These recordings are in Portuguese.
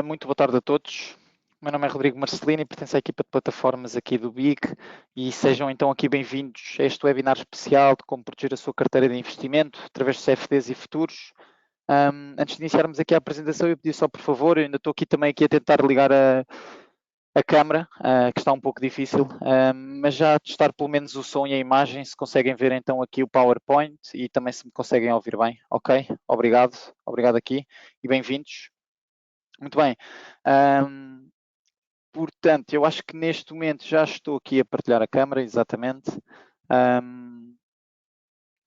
Muito boa tarde a todos. O meu nome é Rodrigo Marcelino e pertenço à equipa de plataformas aqui do BIG e sejam então aqui bem-vindos a este webinar especial de como proteger a sua carteira de investimento através de CFDs e futuros. Antes de iniciarmos aqui a apresentação, eu pedi só por favor, eu ainda estou aqui também aqui a tentar ligar a câmara, que está um pouco difícil, mas já a testar pelo menos o som e a imagem, se conseguem ver então aqui o PowerPoint e também se me conseguem ouvir bem, ok? Obrigado aqui e bem-vindos. Muito bem. Ahm, Portanto, eu acho que neste momento já estou aqui a partilhar a câmara, exatamente. Ahm,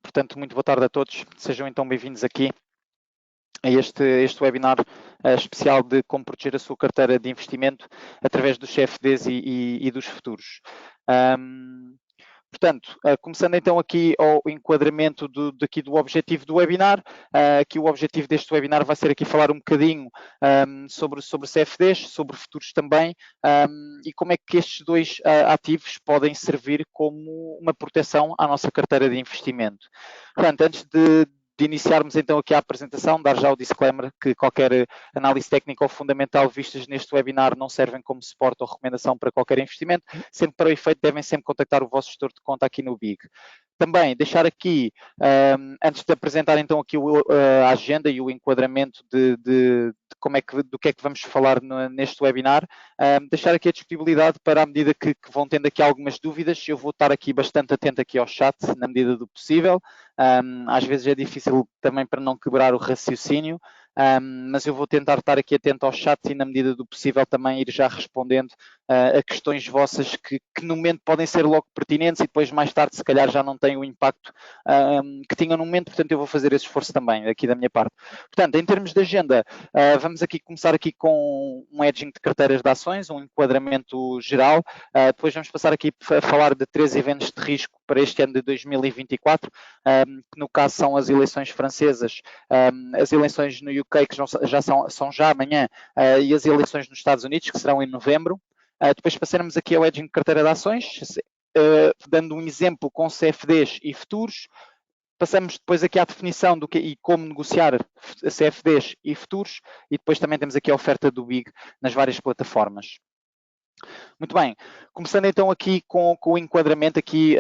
Portanto, muito boa tarde a todos. Sejam então bem-vindos aqui a este webinar especial de como proteger a sua carteira de investimento através dos CFDs e dos futuros. Ahm, Portanto, começando então aqui ao enquadramento do objetivo do webinar, aqui o objetivo deste webinar vai ser aqui falar um bocadinho sobre CFDs, sobre futuros também, e como é que estes dois ativos podem servir como uma proteção à nossa carteira de investimento. Portanto, antes de iniciarmos então aqui a apresentação, dar já o disclaimer que qualquer análise técnica ou fundamental vistas neste webinar não servem como suporte ou recomendação para qualquer investimento, sempre para o efeito devem sempre contactar o vosso gestor de conta aqui no BIG. Também deixar aqui, antes de apresentar então aqui a agenda e o enquadramento de como é que, do que é que vamos falar neste webinar, deixar aqui a disponibilidade para, à medida que vão tendo aqui algumas dúvidas, eu vou estar aqui bastante atento aqui ao chat, na medida do possível. Às vezes é difícil também para não quebrar o raciocínio, mas eu vou tentar estar aqui atento ao chat e, na medida do possível, também ir já respondendo a questões vossas que no momento podem ser logo pertinentes e depois mais tarde se calhar já não têm o impacto que tinham no momento, portanto eu vou fazer esse esforço também aqui da minha parte. Portanto, em termos de agenda, vamos aqui começar aqui com um edging de carteiras de ações, um enquadramento geral, depois vamos passar aqui a falar de 3 eventos de risco para este ano de 2024, que no caso são as eleições francesas, as eleições no UK, que já são já amanhã, e as eleições nos Estados Unidos, que serão em novembro. Depois passaremos aqui ao edging de carteira de ações, dando um exemplo com CFDs e futuros. Passamos depois aqui à definição do que e como negociar CFDs e futuros, e depois também temos aqui a oferta do BIG nas várias plataformas. Muito bem, começando então aqui com o enquadramento aqui,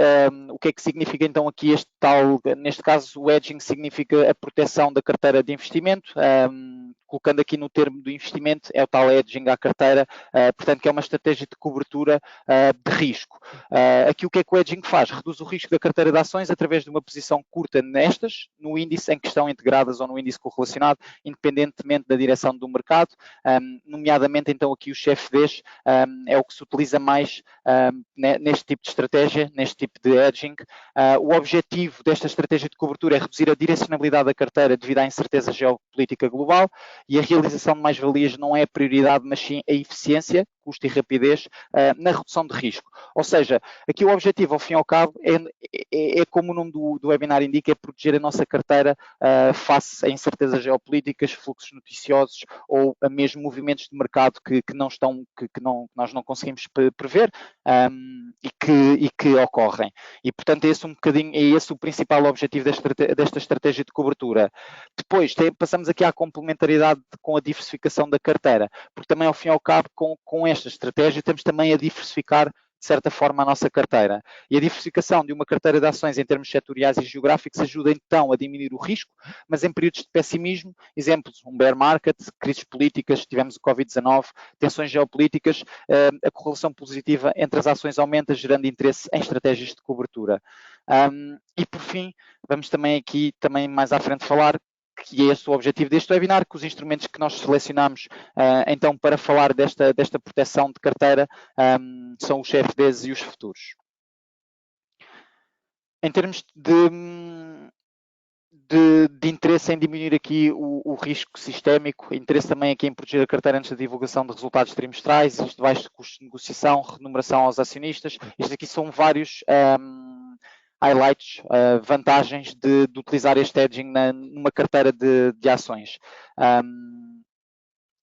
o que é que significa então aqui este tal, neste caso o hedging significa a proteção da carteira de investimento, colocando aqui no termo do investimento é o tal hedging à carteira, portanto que é uma estratégia de cobertura de risco. Aqui o que é que o hedging faz? Reduz o risco da carteira de ações através de uma posição curta nestas, no índice em que estão integradas ou no índice correlacionado, independentemente da direção do mercado, nomeadamente então aqui os CFDs, é o que se utiliza mais neste tipo de estratégia, neste tipo de hedging. O objetivo desta estratégia de cobertura é reduzir a direcionalidade da carteira devido à incerteza geopolítica global e a realização de mais-valias não é a prioridade, mas sim a eficiência, custo e rapidez na redução de risco. Ou seja, aqui o objetivo, ao fim e ao cabo, é como o nome do webinar indica, é proteger a nossa carteira face a incertezas geopolíticas, fluxos noticiosos ou a mesmo movimentos de mercado que nós não conseguimos prever e que ocorrem. E, portanto, é esse um bocadinho, é esse o principal objetivo desta estratégia de cobertura. Depois, passamos aqui à complementariedade com a diversificação da carteira, porque também, ao fim e ao cabo, com esta estratégia, temos também a diversificar de certa forma a nossa carteira. E a diversificação de uma carteira de ações em termos setoriais e geográficos ajuda então a diminuir o risco, mas em períodos de pessimismo, exemplos, um bear market, crises políticas, tivemos o Covid-19, tensões geopolíticas, a correlação positiva entre as ações aumenta, gerando interesse em estratégias de cobertura. E por fim, vamos também aqui, também mais à frente falar, que é esse o objetivo deste webinar, que os instrumentos que nós selecionamos então para falar desta proteção de carteira são os CFDs e os futuros. Em termos de interesse em diminuir aqui o risco sistémico, interesse também aqui em proteger a carteira antes da divulgação de resultados trimestrais, isto baixo custo de negociação, remuneração aos acionistas, isto aqui são vários highlights, vantagens de utilizar este hedging numa carteira de ações.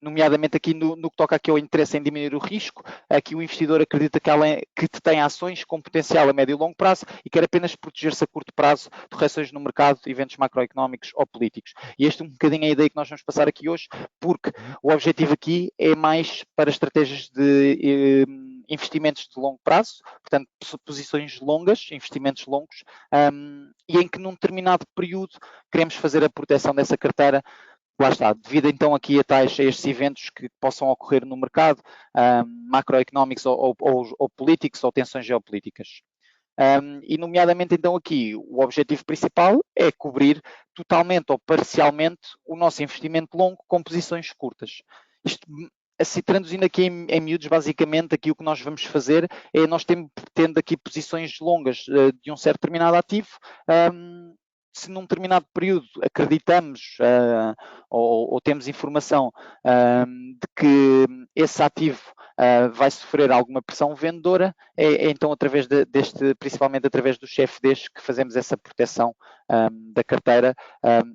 nomeadamente aqui no que toca aqui ao interesse em diminuir o risco. Aqui o investidor acredita que tem ações com potencial a médio e longo prazo e quer apenas proteger-se a curto prazo de correções no mercado, eventos macroeconómicos ou políticos. E este é um bocadinho a ideia que nós vamos passar aqui hoje, porque o objetivo aqui é mais para estratégias de investimentos de longo prazo, portanto, posições longas, investimentos longos, e em que num determinado período queremos fazer a proteção dessa carteira. Lá está, devido então aqui a estes eventos que possam ocorrer no mercado, macroeconómicos ou políticos ou tensões geopolíticas. E nomeadamente então aqui o objetivo principal é cobrir totalmente ou parcialmente o nosso investimento longo com posições curtas. Isto, assim, traduzindo aqui em miúdos, basicamente aqui o que nós vamos fazer é nós tendo aqui posições longas de um certo determinado ativo, se num determinado período acreditamos ou temos informação de que esse ativo vai sofrer alguma pressão vendedora, é então principalmente através dos CFDs que fazemos essa proteção da carteira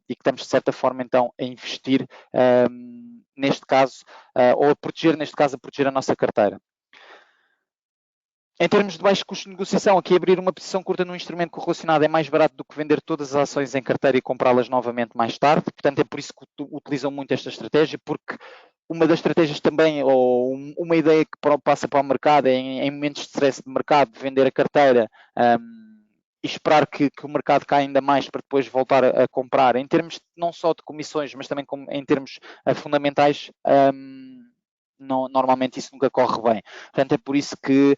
e que estamos de certa forma então a investir neste caso, ou a proteger, neste caso, a proteger a nossa carteira. Em termos de baixo custo de negociação, aqui abrir uma posição curta num instrumento correlacionado é mais barato do que vender todas as ações em carteira e comprá-las novamente mais tarde. Portanto, é por isso que utilizam muito esta estratégia, porque uma das estratégias também, ou uma ideia que passa para o mercado, é em momentos de stress de mercado, vender a carteira e esperar que o mercado caia ainda mais para depois voltar a comprar. Em termos não só de comissões, mas também em termos fundamentais, normalmente isso nunca corre bem. Portanto, é por isso que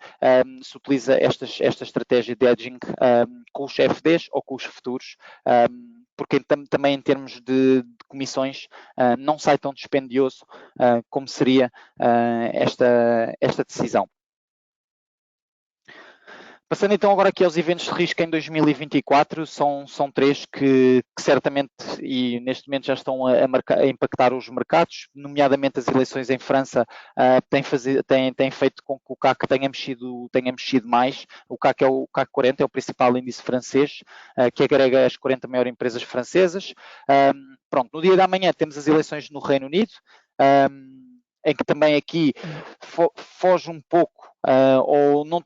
se utiliza esta estratégia de hedging com os CFDs ou com os futuros, porque também em termos de comissões não sai tão dispendioso como seria esta decisão. Passando então agora aqui aos eventos de risco em 2024, são três que certamente e neste momento já estão a impactar os mercados, nomeadamente as eleições em França têm feito com que o CAC tenha mexido mais. O CAC é o CAC 40, é o principal índice francês, que agrega as 40 maiores empresas francesas. Pronto, no dia da manhã temos as eleições no Reino Unido, em que também aqui foge um pouco ou não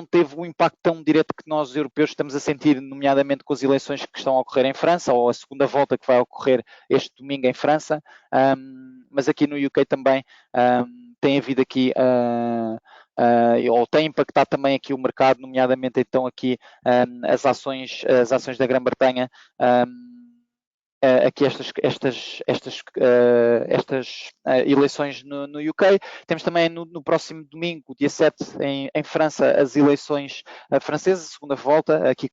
teve um impacto tão direto que nós europeus estamos a sentir, nomeadamente com as eleições que estão a ocorrer em França, ou a segunda volta que vai ocorrer este domingo em França, mas aqui no UK também tem havido aqui ou tem impactado também aqui o mercado, nomeadamente então aqui as ações da Grã-Bretanha, aqui estas eleições no UK. Temos também no próximo domingo, dia 7, em França, as eleições francesas, segunda volta, aqui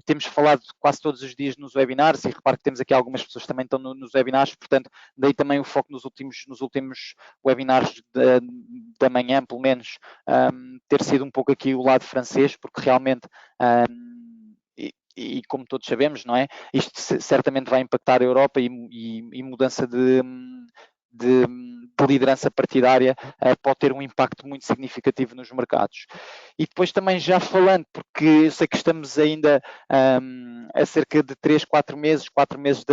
temos falado quase todos os dias nos webinars, e reparo que temos aqui algumas pessoas que também estão nos webinars, portanto, daí também o foco nos últimos webinars da manhã, pelo menos, ter sido um pouco aqui o lado francês, porque realmente e como todos sabemos, não é? Isto certamente vai impactar a Europa e mudança de liderança partidária pode ter um impacto muito significativo nos mercados. E depois também já falando, porque eu sei que estamos ainda a cerca de 4 meses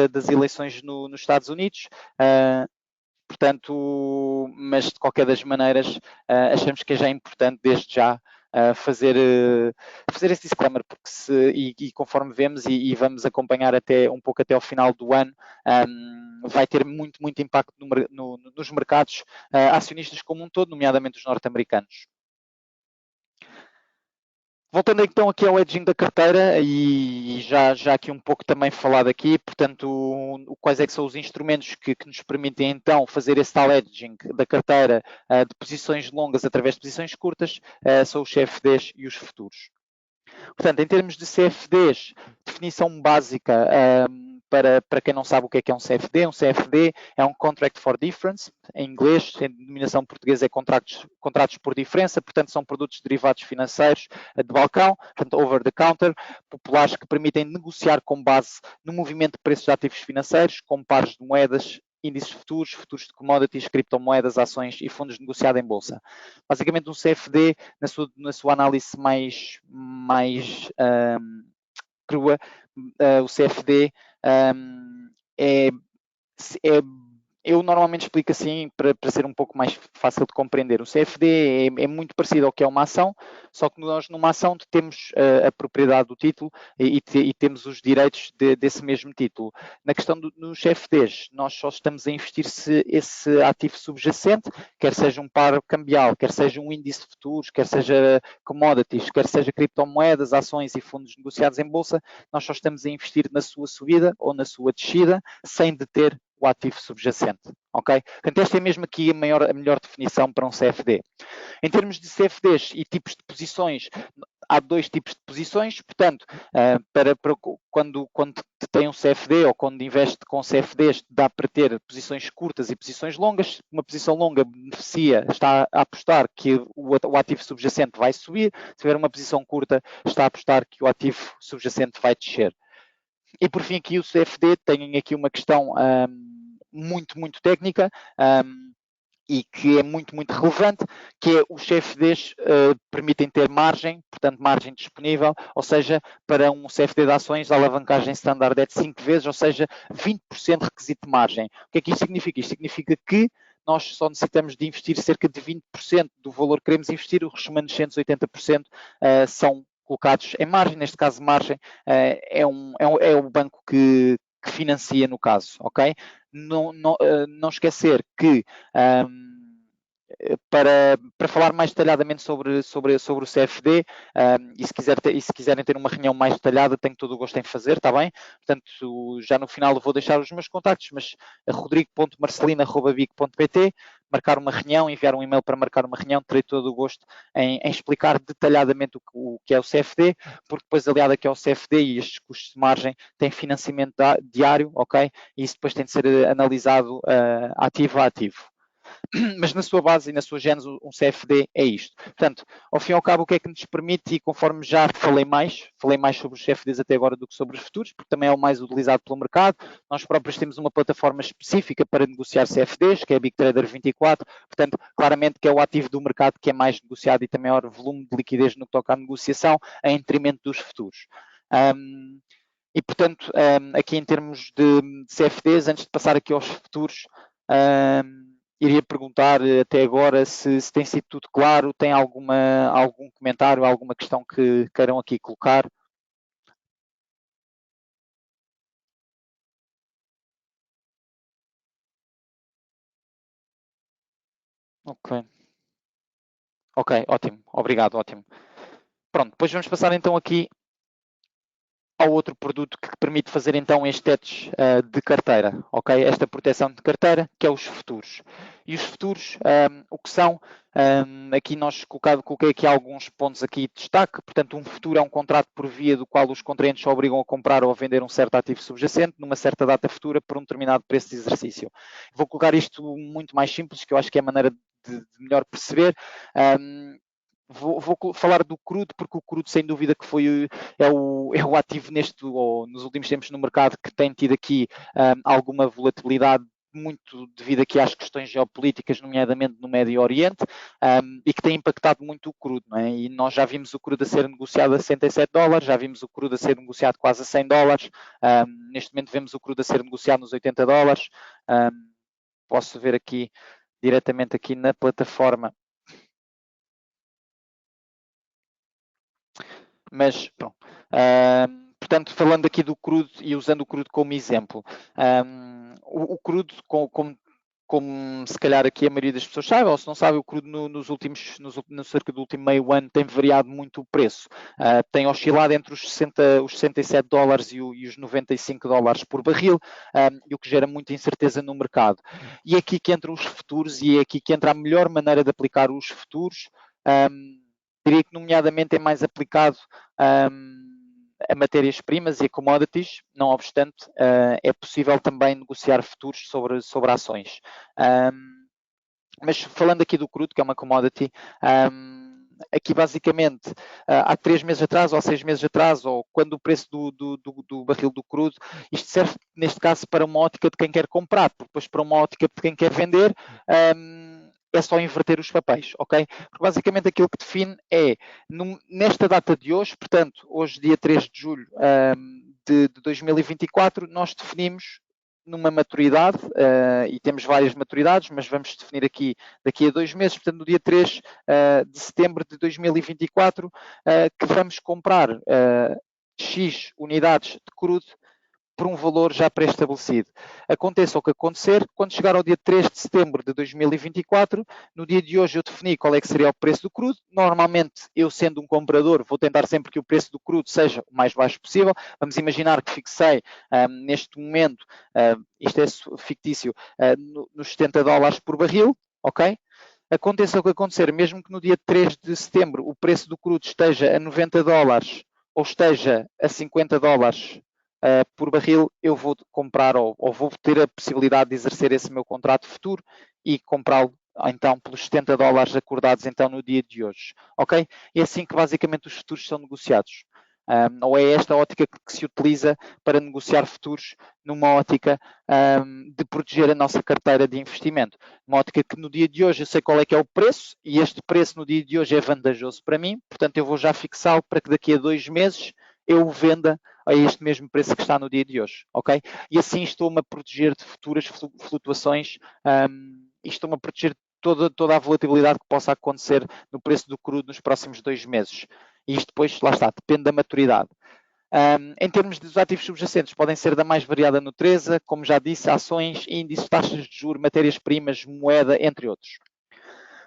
das eleições nos Estados Unidos, portanto, mas de qualquer das maneiras achamos que é já importante desde já fazer esse disclaimer, porque e conforme vemos e vamos acompanhar um pouco até ao final do ano, vai ter muito impacto nos mercados acionistas como um todo, nomeadamente os norte-americanos. Voltando então aqui ao hedging da carteira, e já aqui um pouco também falado aqui, portanto, quais é que são os instrumentos que nos permitem então fazer esse tal hedging da carteira de posições longas através de posições curtas, são os CFDs e os futuros. Portanto, em termos de CFDs, definição básica para quem não sabe o que é um CFD é um Contract for Difference, em inglês, em denominação portuguesa é contratos por diferença, portanto são produtos derivados financeiros de balcão, portanto over the counter, populares que permitem negociar com base no movimento de preços de ativos financeiros, como pares de moedas, índices futuros de commodities, criptomoedas, ações e fundos negociados em bolsa. Basicamente um CFD, na sua análise mais crua, o CFD é eu normalmente explico assim para ser um pouco mais fácil de compreender. O CFD é muito parecido ao que é uma ação, só que nós numa ação temos a propriedade do título e temos os direitos desse mesmo título. Na questão dos CFDs, nós só estamos a investir se esse ativo subjacente, quer seja um par cambial, quer seja um índice de futuros, quer seja commodities, quer seja criptomoedas, ações e fundos negociados em bolsa, nós só estamos a investir na sua subida ou na sua descida, sem deter o ativo subjacente, ok? Portanto, esta é mesmo aqui a melhor definição para um CFD. Em termos de CFDs e tipos de posições, há dois tipos de posições, portanto, quando tem um CFD ou quando investe com CFDs, dá para ter posições curtas e posições longas. Uma posição longa beneficia, está a apostar que o ativo subjacente vai subir, se tiver uma posição curta, está a apostar que o ativo subjacente vai descer. E por fim aqui o CFD tem aqui uma questão muito técnica e que é muito relevante, que é os CFDs permitem ter margem, portanto margem disponível, ou seja, para um CFD de ações a alavancagem standard é de 5 vezes, ou seja, 20% requisito de margem. O que é que isto significa? Isto significa que nós só necessitamos de investir cerca de 20% do valor que queremos investir, os remanescentes 80% são colocados em margem, neste caso margem é o banco que financia no caso, ok? Não esquecer que para falar mais detalhadamente sobre o CFD e se quiserem ter uma reunião mais detalhada, tenho todo o gosto em fazer, está bem? Portanto, já no final vou deixar os meus contactos, mas rodrigo.marcelino@bic.pt, marcar uma reunião, enviar um e-mail para marcar uma reunião, terei todo o gosto em explicar detalhadamente o que é o CFD, porque depois aliado aqui ao CFD e estes custos de margem tem financiamento diário, ok? E isso depois tem de ser analisado ativo a ativo. Mas na sua base e na sua gênese um CFD é isto. Portanto, ao fim e ao cabo, o que é que nos permite, e conforme já falei mais sobre os CFDs até agora do que sobre os futuros, porque também é o mais utilizado pelo mercado, nós próprios temos uma plataforma específica para negociar CFDs, que é a Big Trader 24, portanto, claramente que é o ativo do mercado que é mais negociado e tem maior volume de liquidez no que toca à negociação, em detrimento dos futuros. E, portanto, aqui em termos de CFDs, antes de passar aqui aos futuros, iria perguntar até agora se tem sido tudo claro, tem algum comentário, alguma questão que queiram aqui colocar? Ok, ótimo, obrigado, ótimo. Pronto, depois vamos passar então aqui ao outro produto que permite fazer então este hedge de carteira, ok? Esta proteção de carteira, que é os futuros. E os futuros, o que são? Aqui coloquei aqui alguns pontos aqui de destaque. Portanto, um futuro é um contrato por via do qual os contraentes se obrigam a comprar ou a vender um certo ativo subjacente numa certa data futura por um determinado preço de exercício. Vou colocar isto muito mais simples, que eu acho que é a maneira de melhor perceber. Vou falar do crudo, porque o crudo, sem dúvida, que é o ativo nos últimos tempos no mercado que tem tido aqui alguma volatilidade, muito devido aqui às questões geopolíticas, nomeadamente no Médio Oriente, e que tem impactado muito o crudo, não é? E nós já vimos o crudo a ser negociado a $67, já vimos o crudo a ser negociado quase a $100, neste momento vemos o crudo a ser negociado nos $80, posso ver aqui, diretamente aqui na plataforma. Mas, pronto. Portanto, falando aqui do crudo e usando o crudo como exemplo, o crudo, como se calhar aqui a maioria das pessoas sabe, ou se não sabe, o crudo no cerca do último meio ano tem variado muito o preço. Tem oscilado entre os 67 dólares e os 95 dólares por barril, e o que gera muita incerteza no mercado. E é aqui que entram os futuros e é aqui que entra a melhor maneira de aplicar os futuros. Diria que nomeadamente é mais aplicado a matérias-primas e a commodities, não obstante, é possível também negociar futuros sobre ações. Mas falando aqui do crudo, que é uma commodity, aqui basicamente há 3 meses atrás ou 6 meses atrás, ou quando o preço do barril do crudo, isto serve neste caso para uma ótica de quem quer comprar, porque depois para uma ótica de quem quer vender, é só inverter os papéis, ok? Porque basicamente aquilo que define é, nesta data de hoje, portanto, hoje dia 3 de julho de 2024, nós definimos numa maturidade, e temos várias maturidades, mas vamos definir aqui daqui a 2 meses, portanto no dia 3 de setembro de 2024, que vamos comprar X unidades de crudo por um valor já pré-estabelecido. Aconteça o que acontecer, quando chegar ao dia 3 de setembro de 2024, no dia de hoje eu defini qual é que seria o preço do crudo. Normalmente, eu sendo um comprador, vou tentar sempre que o preço do crudo seja o mais baixo possível. Vamos imaginar que fixei neste momento, isto é fictício, nos 70 dólares por barril, ok? Aconteça o que acontecer, mesmo que no dia 3 de setembro o preço do crudo esteja a 90 dólares ou esteja a 50 dólares por barril, eu vou comprar ou vou ter a possibilidade de exercer esse meu contrato futuro e comprá-lo então pelos 70 dólares acordados então no dia de hoje, ok? É assim que basicamente os futuros são negociados. Ou é esta ótica que se utiliza para negociar futuros numa ótica de proteger a nossa carteira de investimento. Uma ótica que no dia de hoje eu sei qual é que é o preço e este preço no dia de hoje é vantajoso para mim, portanto eu vou já fixá-lo para que daqui a 2 meses eu o venda a este mesmo preço que está no dia de hoje, ok? E assim estou-me a proteger de futuras flutuações e estou-me a proteger toda a volatilidade que possa acontecer no preço do crudo nos próximos 2 meses. E isto depois, lá está, depende da maturidade. Em termos dos ativos subjacentes, podem ser da mais variada natureza, como já disse, ações, índices, taxas de juros, matérias-primas, moeda, entre outros.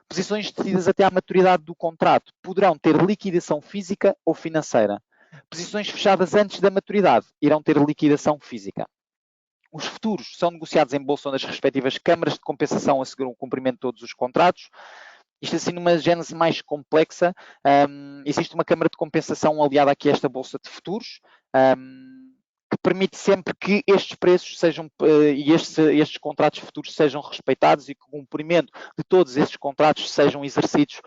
Posições decididas até à maturidade do contrato poderão ter liquidação física ou financeira. Posições fechadas antes da maturidade irão ter liquidação física. Os futuros são negociados em bolsa onde as respectivas câmaras de compensação asseguram o cumprimento de todos os contratos. Isto assim numa gênese mais complexa, existe uma câmara de compensação aliada aqui a esta bolsa de futuros, que permite sempre que estes preços sejam e estes contratos futuros sejam respeitados e que o cumprimento de todos estes contratos sejam exercidos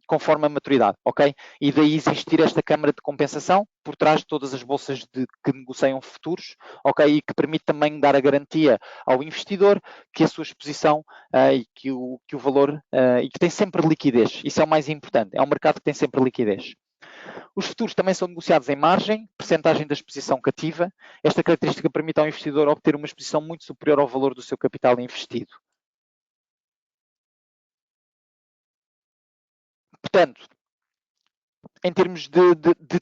conforme a maturidade, ok? E daí existir esta câmara de compensação por trás de todas as bolsas que negociam futuros, ok? E que permite também dar a garantia ao investidor que a sua exposição e que o valor e que tem sempre liquidez. Isso é o mais importante. É um mercado que tem sempre liquidez. Os futuros também são negociados em margem, percentagem da exposição cativa. Esta característica permite ao investidor obter uma exposição muito superior ao valor do seu capital investido. Portanto, em termos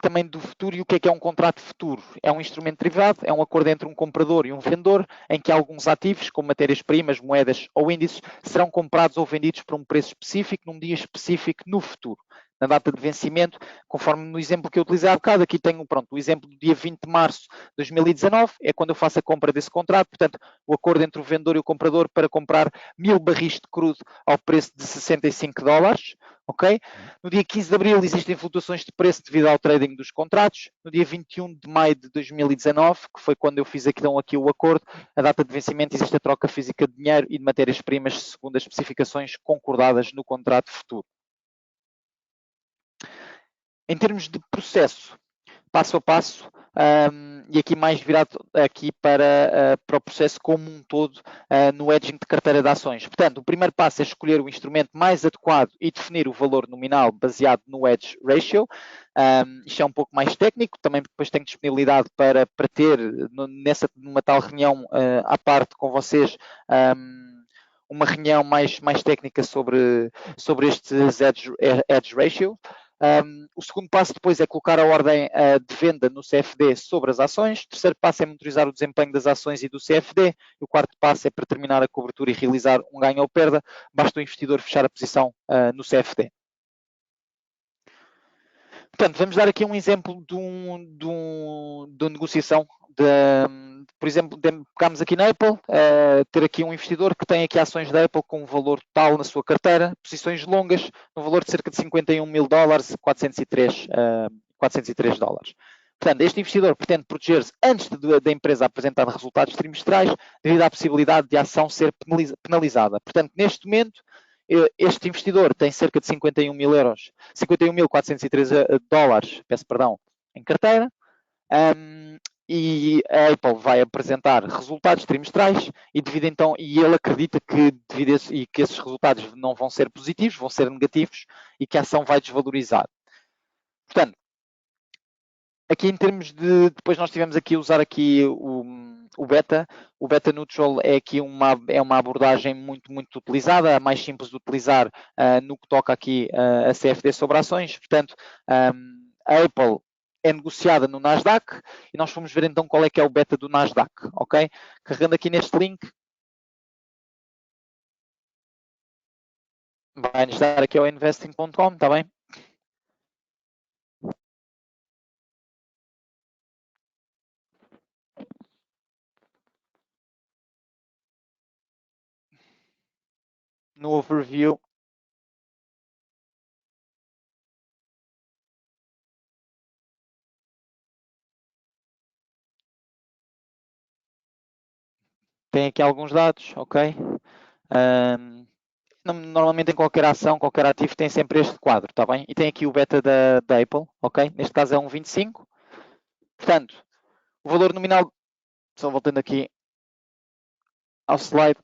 também do futuro, e o que é um contrato futuro? É um instrumento derivado, é um acordo entre um comprador e um vendedor, em que alguns ativos, como matérias-primas, moedas ou índices, serão comprados ou vendidos por um preço específico, num dia específico, no futuro. Na data de vencimento, conforme no exemplo que eu utilizei há bocado, aqui tenho o exemplo do dia 20 de março de 2019, é quando eu faço a compra desse contrato, portanto, o acordo entre o vendedor e o comprador para comprar 1000 barris de crudo ao preço de 65 dólares, ok? No dia 15 de abril existem flutuações de preço devido ao trading dos contratos. No dia 21 de maio de 2019, que foi quando eu fiz aqui o acordo, a data de vencimento existe a troca física de dinheiro e de matérias-primas segundo as especificações concordadas no contrato futuro. Em termos de processo, passo a passo, e aqui mais virado aqui para o processo como um todo no hedging de carteira de ações. Portanto, o primeiro passo é escolher o instrumento mais adequado e definir o valor nominal baseado no hedge ratio. Isto é um pouco mais técnico, também depois tenho disponibilidade para ter numa tal reunião à parte com vocês, uma reunião mais técnica sobre estes hedge ratio. O segundo passo depois é colocar a ordem de venda no CFD sobre as ações. O terceiro passo é monitorizar o desempenho das ações e do CFD. E o quarto passo é para terminar a cobertura e realizar um ganho ou perda. Basta o investidor fechar a posição no CFD. Portanto, vamos dar aqui um exemplo de negociação. Por exemplo, pegamos aqui na Apple, ter aqui um investidor que tem aqui ações da Apple com um valor total na sua carteira, posições longas, no valor de cerca de 51 mil dólares, 403 dólares. Portanto, este investidor pretende proteger-se antes da empresa apresentar resultados trimestrais, devido à possibilidade de a ação ser penalizada. Portanto, neste momento, este investidor tem cerca de 51.403 dólares, peço perdão, em carteira, e a Apple vai apresentar resultados trimestrais e ele acredita que que esses resultados não vão ser positivos, vão ser negativos e que a ação vai desvalorizar. Portanto, aqui em termos depois nós tivemos aqui a usar aqui o beta. O Beta Neutral é aqui uma abordagem muito utilizada, a mais simples de utilizar no que toca aqui a CFD sobre ações. Portanto, a Apple é negociada no Nasdaq e nós vamos ver então qual é que é o beta do Nasdaq, ok? Carregando aqui neste link, vai-nos dar aqui ao investing.com, está bem? No overview, tem aqui alguns dados, ok? Normalmente em qualquer ação, qualquer ativo tem sempre este quadro, está bem? E tem aqui o beta da Apple, ok? Neste caso é 1,25. Portanto, o valor nominal, só voltando aqui ao slide,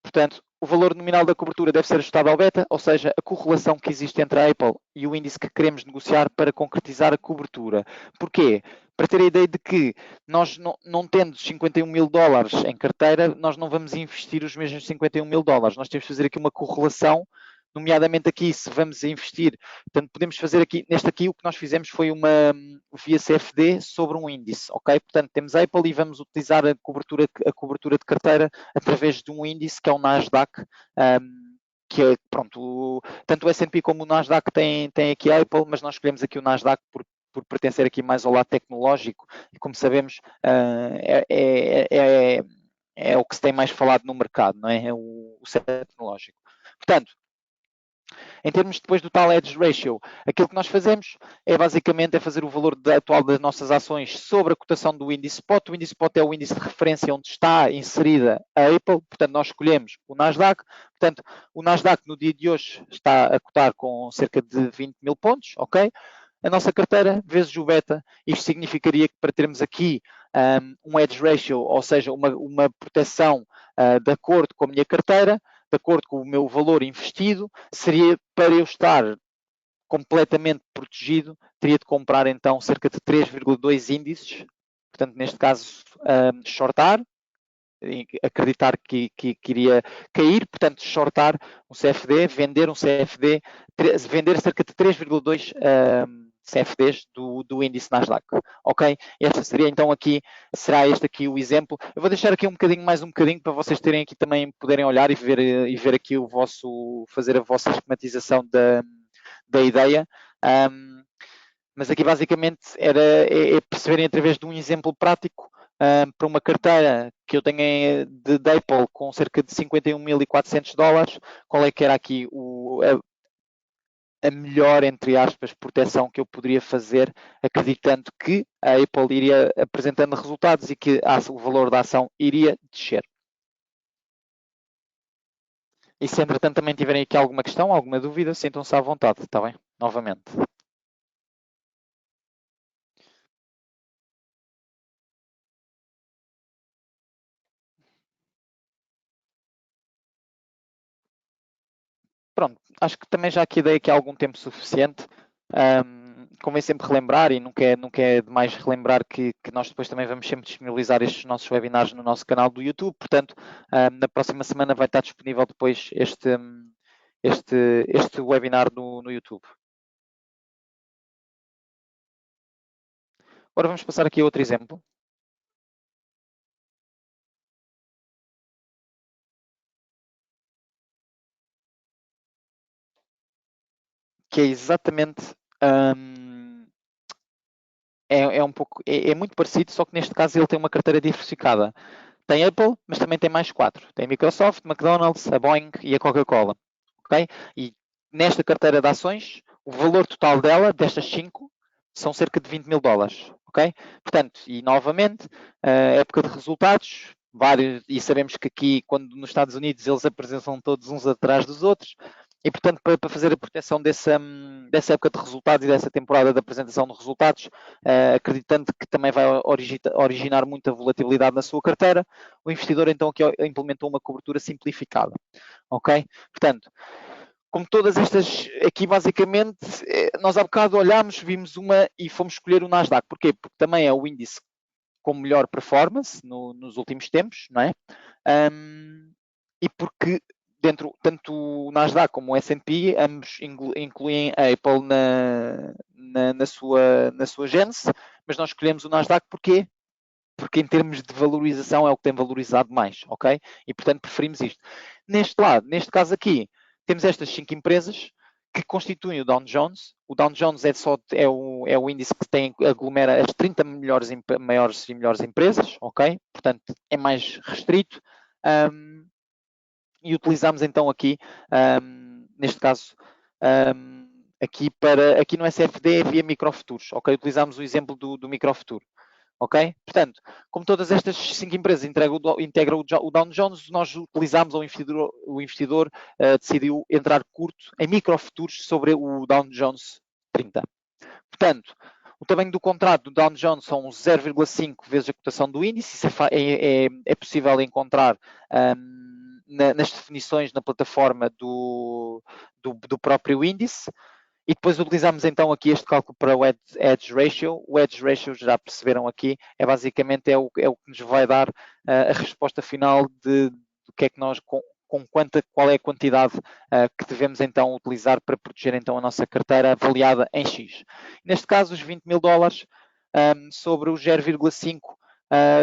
portanto, o valor nominal da cobertura deve ser ajustado ao beta, ou seja, a correlação que existe entre a Apple e o índice que queremos negociar para concretizar a cobertura. Porquê? Para ter a ideia de que nós, não tendo 51 mil dólares em carteira, nós não vamos investir os mesmos 51 mil dólares. Nós temos que fazer aqui uma correlação, nomeadamente aqui, se vamos investir. Portanto, podemos fazer aqui, neste aqui, o que nós fizemos foi uma via CFD sobre um índice, ok? Portanto, temos a Apple e vamos utilizar a cobertura de carteira através de um índice que é o Nasdaq, que é, pronto, tanto o S&P como o Nasdaq tem aqui a Apple, mas nós escolhemos aqui o Nasdaq por pertencer aqui mais ao lado tecnológico, e como sabemos, é o que se tem mais falado no mercado, não é? É o setor tecnológico. Portanto, em termos depois do tal edge ratio, aquilo que nós fazemos é basicamente fazer o valor atual das nossas ações sobre a cotação do índice spot. O índice spot é o índice de referência onde está inserida a Apple, portanto nós escolhemos o Nasdaq. Portanto, o Nasdaq no dia de hoje está a cotar com cerca de 20 mil pontos, ok? A nossa carteira vezes o beta, isto significaria que para termos aqui um edge ratio, ou seja, uma proteção de acordo com a minha carteira, de acordo com o meu valor investido, seria para eu estar completamente protegido, teria de comprar então cerca de 3,2 índices, portanto neste caso shortar, acreditar que iria cair, portanto shortar um CFD, vender um CFD, vender cerca de 3,2 CFDs do índice Nasdaq, ok? Este seria então aqui, será este aqui o exemplo. Eu vou deixar aqui mais um bocadinho para vocês terem aqui também, poderem olhar e ver aqui o vosso, fazer a vossa esquematização da ideia. Mas aqui basicamente é perceberem através de um exemplo prático para uma carteira que eu tenho de Apple com cerca de 51.400 dólares, qual é que era aqui a melhor, entre aspas, proteção que eu poderia fazer, acreditando que a Apple iria apresentando resultados e que o valor da ação iria descer. E se entretanto também tiverem aqui alguma questão, alguma dúvida, sintam-se à vontade, está bem? Novamente. Pronto, acho que também já aqui dei aqui algum tempo suficiente. Convém sempre relembrar, e nunca é demais relembrar que nós depois também vamos sempre disponibilizar estes nossos webinars no nosso canal do YouTube. Portanto, na próxima semana vai estar disponível depois este webinar no YouTube. Agora vamos passar aqui a outro exemplo. Que é exatamente é muito parecido, só que neste caso ele tem uma carteira diversificada. Tem Apple, mas também tem mais 4. Tem Microsoft, McDonald's, a Boeing e a Coca-Cola. Okay? E nesta carteira de ações, o valor total dela, destas 5, são cerca de 20 mil dólares. Okay? Portanto, e novamente, época de resultados, vários, e sabemos que aqui, quando nos Estados Unidos, eles apresentam todos uns atrás dos outros, e, portanto, para fazer a proteção dessa época de resultados e dessa temporada de apresentação de resultados, acreditando que também vai originar muita volatilidade na sua carteira, o investidor então aqui implementou uma cobertura simplificada. Ok? Portanto, como todas estas, aqui basicamente, nós há bocado olhámos, vimos uma e fomos escolher o Nasdaq. Porquê? Porque também é o índice com melhor performance nos últimos tempos, não é? E porque dentro, tanto o Nasdaq como o S&P, ambos incluem a Apple na sua gênese, mas nós escolhemos o Nasdaq porque em termos de valorização é o que tem valorizado mais, ok? E portanto preferimos isto. Neste caso aqui, temos estas 5 empresas que constituem o Dow Jones. O Dow Jones é o índice que aglomera as 30 maiores e melhores empresas, ok? Portanto, é mais restrito. E utilizamos então aqui, neste caso, aqui no SFD via microfuturos, ok? Utilizamos o exemplo do microfuturo. Ok? Portanto, como todas estas 5 empresas integram o Dow Jones, nós utilizamos, o investidor decidiu entrar curto em microfuturos sobre o Dow Jones 30. Portanto, o tamanho do contrato do Dow Jones são 0,5 vezes a cotação do índice, isso é possível encontrar nas definições na plataforma do próprio índice. E depois utilizamos então aqui este cálculo para o Edge Ratio. O Edge Ratio, já perceberam aqui, basicamente é o que nos vai dar a resposta final do que é que nós, qual é a quantidade que devemos então utilizar para proteger então a nossa carteira avaliada em X. Neste caso, os 20 mil dólares sobre os 0,5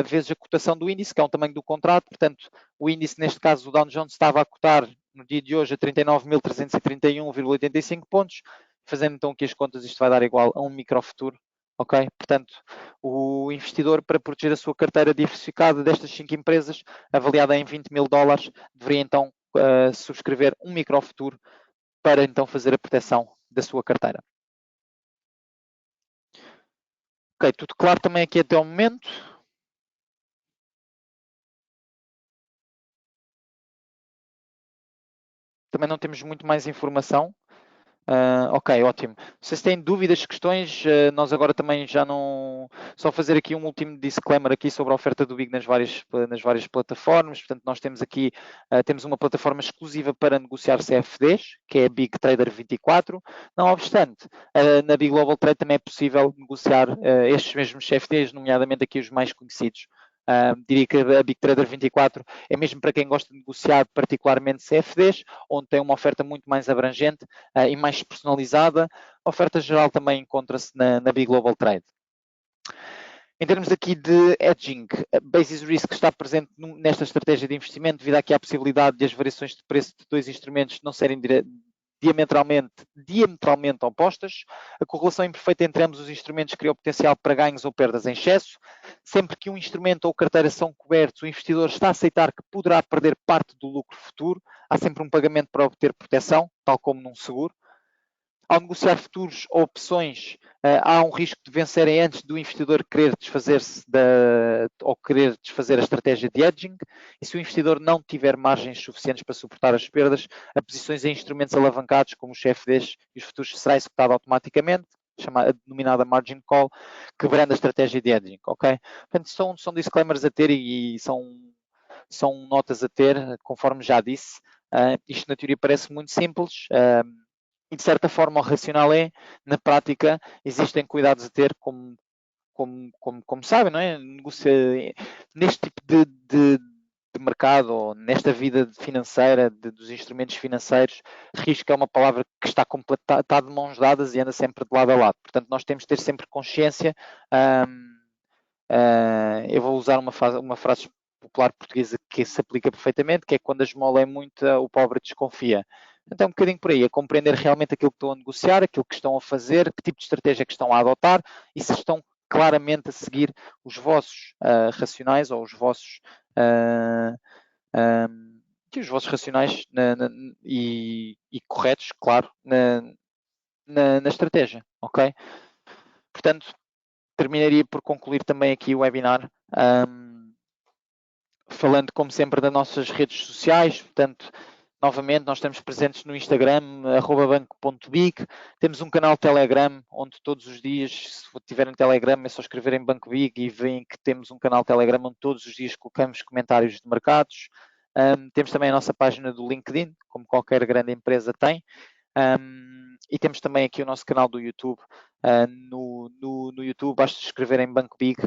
vezes a cotação do índice, que é o tamanho do contrato. Portanto, o índice, neste caso, o Dow Jones estava a cotar no dia de hoje a 39.331,85 pontos. Fazendo então aqui as contas, isto vai dar igual a um microfuturo, ok? Portanto, o investidor, para proteger a sua carteira diversificada destas 5 empresas, avaliada em 20 mil dólares, deveria então subscrever um microfuturo para então fazer a proteção da sua carteira. Ok, tudo claro também aqui até o momento? Também não temos muito mais informação. Ok, ótimo. Vocês têm dúvidas, questões? Nós agora também já não... Só fazer aqui um último disclaimer aqui sobre a oferta do Big nas várias plataformas. Portanto, nós temos aqui temos uma plataforma exclusiva para negociar CFDs, que é a Big Trader 24. Não obstante, na Big Global Trade também é possível negociar estes mesmos CFDs, nomeadamente aqui os mais conhecidos. Diria que a Big Trader 24 é mesmo para quem gosta de negociar particularmente CFDs, onde tem uma oferta muito mais abrangente e mais personalizada. A oferta geral também encontra-se na Big Global Trade. Em termos aqui de hedging, a Basis Risk está presente nesta estratégia de investimento devido aqui à possibilidade de as variações de preço de dois instrumentos não serem diametralmente opostas. A correlação imperfeita entre ambos os instrumentos cria o potencial para ganhos ou perdas em excesso. Sempre que um instrumento ou carteira são cobertos, o investidor está a aceitar que poderá perder parte do lucro futuro. Há sempre um pagamento para obter proteção, tal como num seguro. Ao negociar futuros ou opções, há um risco de vencerem antes do investidor querer desfazer-se ou querer desfazer a estratégia de hedging. E se o investidor não tiver margens suficientes para suportar as perdas, a posições em instrumentos alavancados, como os CFDs e os futuros, será executado automaticamente, denominada margin call, quebrando a estratégia de hedging, ok? Portanto, são disclaimers a ter e são notas a ter, conforme já disse. Isto na teoria parece muito simples, e de certa forma o racional é, na prática, existem cuidados a ter, como sabem, não é? Neste tipo de mercado, ou nesta vida financeira, dos instrumentos financeiros, risco é uma palavra que está de mãos dadas e anda sempre de lado a lado. Portanto, nós temos de ter sempre consciência. Eu vou usar uma frase popular portuguesa que se aplica perfeitamente, que é: quando a esmola é muita, o pobre desconfia. Então, um bocadinho por aí, a compreender realmente aquilo que estão a negociar, aquilo que estão a fazer, que tipo de estratégia que estão a adotar e se estão claramente a seguir os vossos racionais ou os vossos racionais e corretos, claro, na estratégia, ok? Portanto, terminaria por concluir também aqui o webinar, falando como sempre das nossas redes sociais. Portanto, novamente, nós estamos presentes no Instagram, @banco.big. Temos um canal Telegram, onde todos os dias, se tiverem Telegram, é só escreverem Banco Big e veem que temos um canal Telegram onde todos os dias colocamos comentários de mercados. Temos também a nossa página do LinkedIn, como qualquer grande empresa tem. E temos também aqui o nosso canal do YouTube. No YouTube basta escrever em Banco Big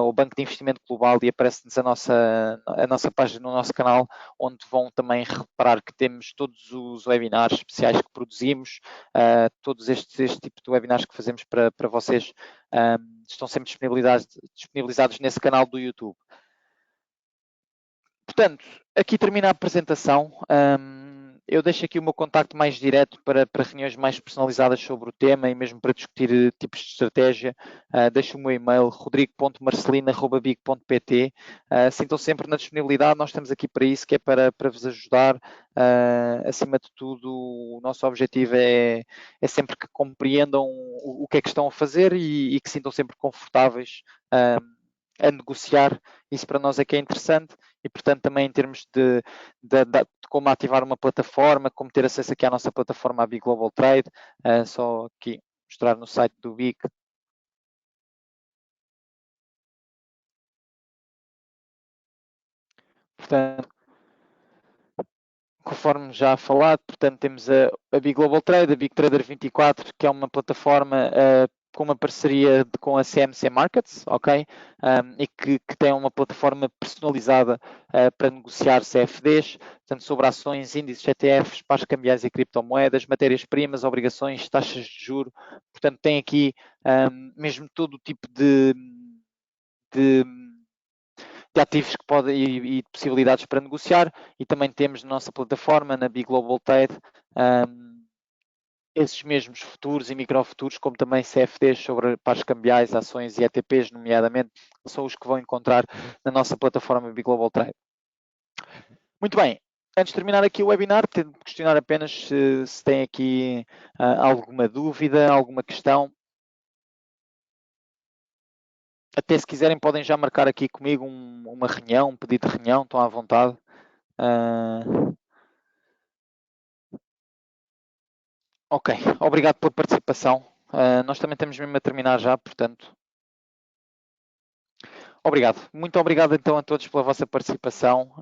ou Banco de Investimento Global e aparece-nos a nossa página no nosso canal, onde vão também reparar que temos todos os webinars especiais que produzimos, todos este tipo de webinars que fazemos para vocês estão sempre disponibilizados nesse canal do YouTube. Portanto, aqui termina a apresentação. Eu deixo aqui o meu contacto mais direto para reuniões mais personalizadas sobre o tema e mesmo para discutir tipos de estratégia. Deixo o meu e-mail rodrigo.marcelino@big.pt. Sintam sempre na disponibilidade, nós estamos aqui para isso, que é para vos ajudar. Acima de tudo, o nosso objetivo é sempre que compreendam o que é que estão a fazer e que se sintam sempre confortáveis a negociar. Isso para nós é que é interessante e, portanto, também em termos de como ativar uma plataforma, como ter acesso aqui à nossa plataforma, a Big Global Trade, só aqui mostrar no site do Big. Portanto, conforme já falado, portanto, temos a Big Global Trade, a Big Trader 24, que é uma plataforma com uma parceria com a CMC Markets, ok? E que tem uma plataforma personalizada para negociar CFDs, portanto, sobre ações, índices, ETFs, pares cambiais e criptomoedas, matérias-primas, obrigações, taxas de juro. Portanto, tem aqui mesmo todo o tipo de ativos que pode, e possibilidades para negociar, e também temos na nossa plataforma, na Big Global Trade, esses mesmos futuros e microfuturos, como também CFDs sobre pares cambiais, ações e ETPs, nomeadamente, são os que vão encontrar na nossa plataforma Big Global Trade. Muito bem, antes de terminar aqui o webinar, tenho de questionar apenas se tem aqui alguma dúvida, alguma questão. Até se quiserem podem já marcar aqui comigo uma reunião, um pedido de reunião, estão à vontade. Ok, obrigado pela participação. Nós também temos mesmo a terminar já, portanto. Obrigado. Muito obrigado então a todos pela vossa participação.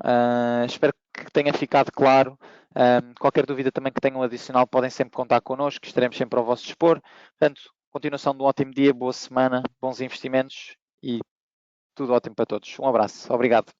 Espero que tenha ficado claro. Qualquer dúvida também que tenham adicional podem sempre contar connosco, estaremos sempre ao vosso dispor. Portanto, continuação de um ótimo dia, boa semana, bons investimentos e tudo ótimo para todos. Um abraço. Obrigado.